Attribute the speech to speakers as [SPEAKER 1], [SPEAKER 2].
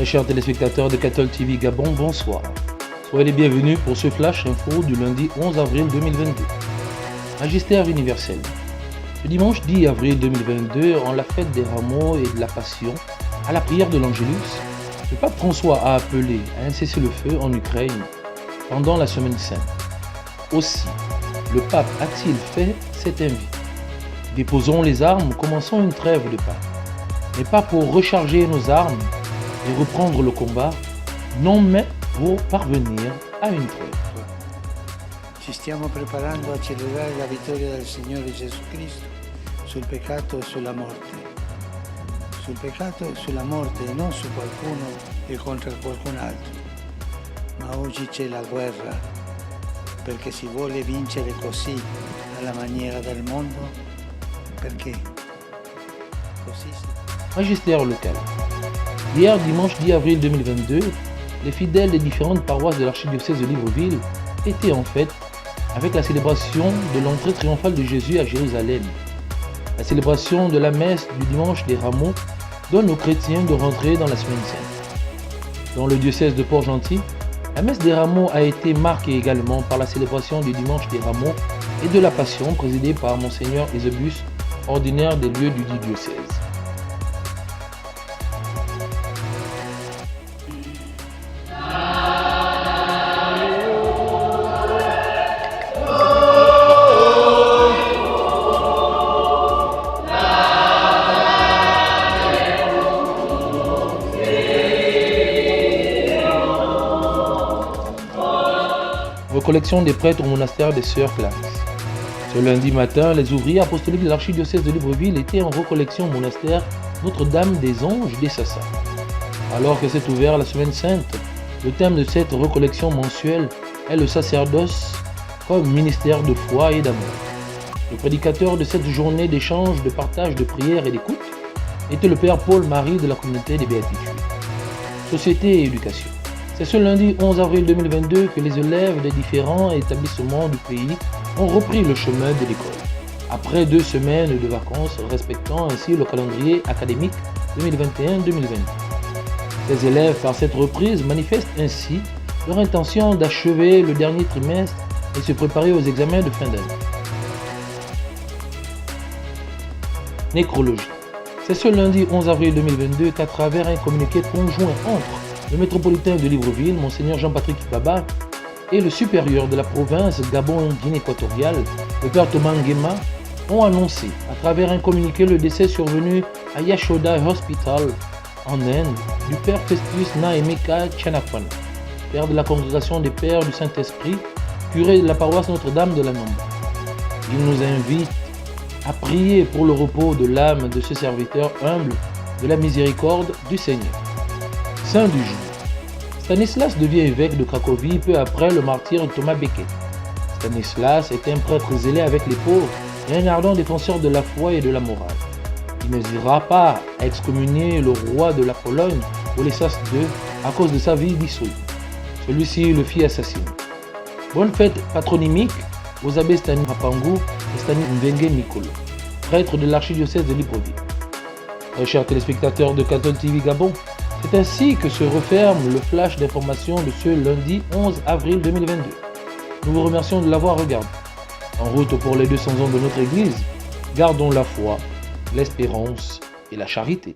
[SPEAKER 1] Chers téléspectateurs de Cattle TV Gabon, bonsoir. Soyez les bienvenus pour ce flash info du lundi 11 avril 2022. Magistère universel. Le dimanche 10 avril 2022, en la fête des rameaux et de la Passion, à la prière de l'Angélus, le pape François a appelé à un cessez-le-feu en Ukraine pendant la semaine sainte. Aussi, le pape a-t-il fait cette invite? Déposons les armes, commençons une trêve de paix. Mais pas pour recharger nos armes et reprendre le combat, non mais pour parvenir à une trêve.
[SPEAKER 2] Ci stiamo preparando a celebrare la vittoria del Signore Gesù Cristo sul peccato e sulla morte. Sul peccato e sulla morte e non su qualcuno e contro qualcun altro. Ma oggi c'è la guerra, perché si vuole vincere così, alla maniera del mondo, perché così si...
[SPEAKER 1] Magistère local. Hier, dimanche 10 avril 2022, les fidèles des différentes paroisses de l'archidiocèse de Libreville étaient en fête avec la célébration de l'entrée triomphale de Jésus à Jérusalem. La célébration de la messe du dimanche des rameaux donne aux chrétiens de rentrer dans la semaine sainte. Dans le diocèse de Port-Gentil, la messe des rameaux a été marquée également par la célébration du dimanche des rameaux et de la Passion présidée par Monseigneur Eusebus, ordinaire des lieux du dit diocèse. Recollection des prêtres au monastère des Sœurs Clarisse. Ce lundi matin, les ouvriers apostoliques de l'archidiocèse de Libreville étaient en recollection au monastère Notre-Dame des Anges des Sassas. Alors que s'est ouverte la Semaine Sainte, le thème de cette recollection mensuelle est le sacerdoce comme ministère de foi et d'amour. Le prédicateur de cette journée d'échange, de partage, de prière et d'écoute était le Père Paul-Marie de la communauté des Béatitudes. Société et éducation. C'est ce lundi 11 avril 2022 que les élèves des différents établissements du pays ont repris le chemin de l'école, après 2 semaines de vacances respectant ainsi le calendrier académique 2021-2022. Ces élèves, par cette reprise, manifestent ainsi leur intention d'achever le dernier trimestre et se préparer aux examens de fin d'année. Nécrologie. C'est ce lundi 11 avril 2022 qu'à travers un communiqué conjoint entre le métropolitain de Libreville, Monseigneur Jean-Patrick Baba, et le supérieur de la province Gabon-Guinée équatoriale, le Père Thomas Nguema, ont annoncé à travers un communiqué le décès survenu à Yashoda Hospital en Inde du Père Festus Naemeka Tchanapana, Père de la congrégation des Pères du Saint-Esprit, curé de la paroisse Notre-Dame de la Nomba. Il nous invite à prier pour le repos de l'âme de ce serviteur humble de la miséricorde du Seigneur. Saint du jour. Stanislas devient évêque de Cracovie peu après le martyre de Thomas Becket. Stanislas est un prêtre zélé avec les pauvres et un ardent défenseur de la foi et de la morale. Il n'hésitera pas à excommunier le roi de la Pologne, Boleslas II, à cause de sa vie dissolue. Celui-ci le fit assassiner. Bonne fête patronymique aux abbés Stanis Mapangu et Stanis Mvenge Mikolo, prêtres de l'archidiocèse de Libreville. Chers téléspectateurs de Cattle TV Gabon, c'est ainsi que se referme le flash d'information de ce lundi 11 avril 2022. Nous vous remercions de l'avoir regardé. En route pour les 200 ans de notre Église, gardons la foi, l'espérance et la charité.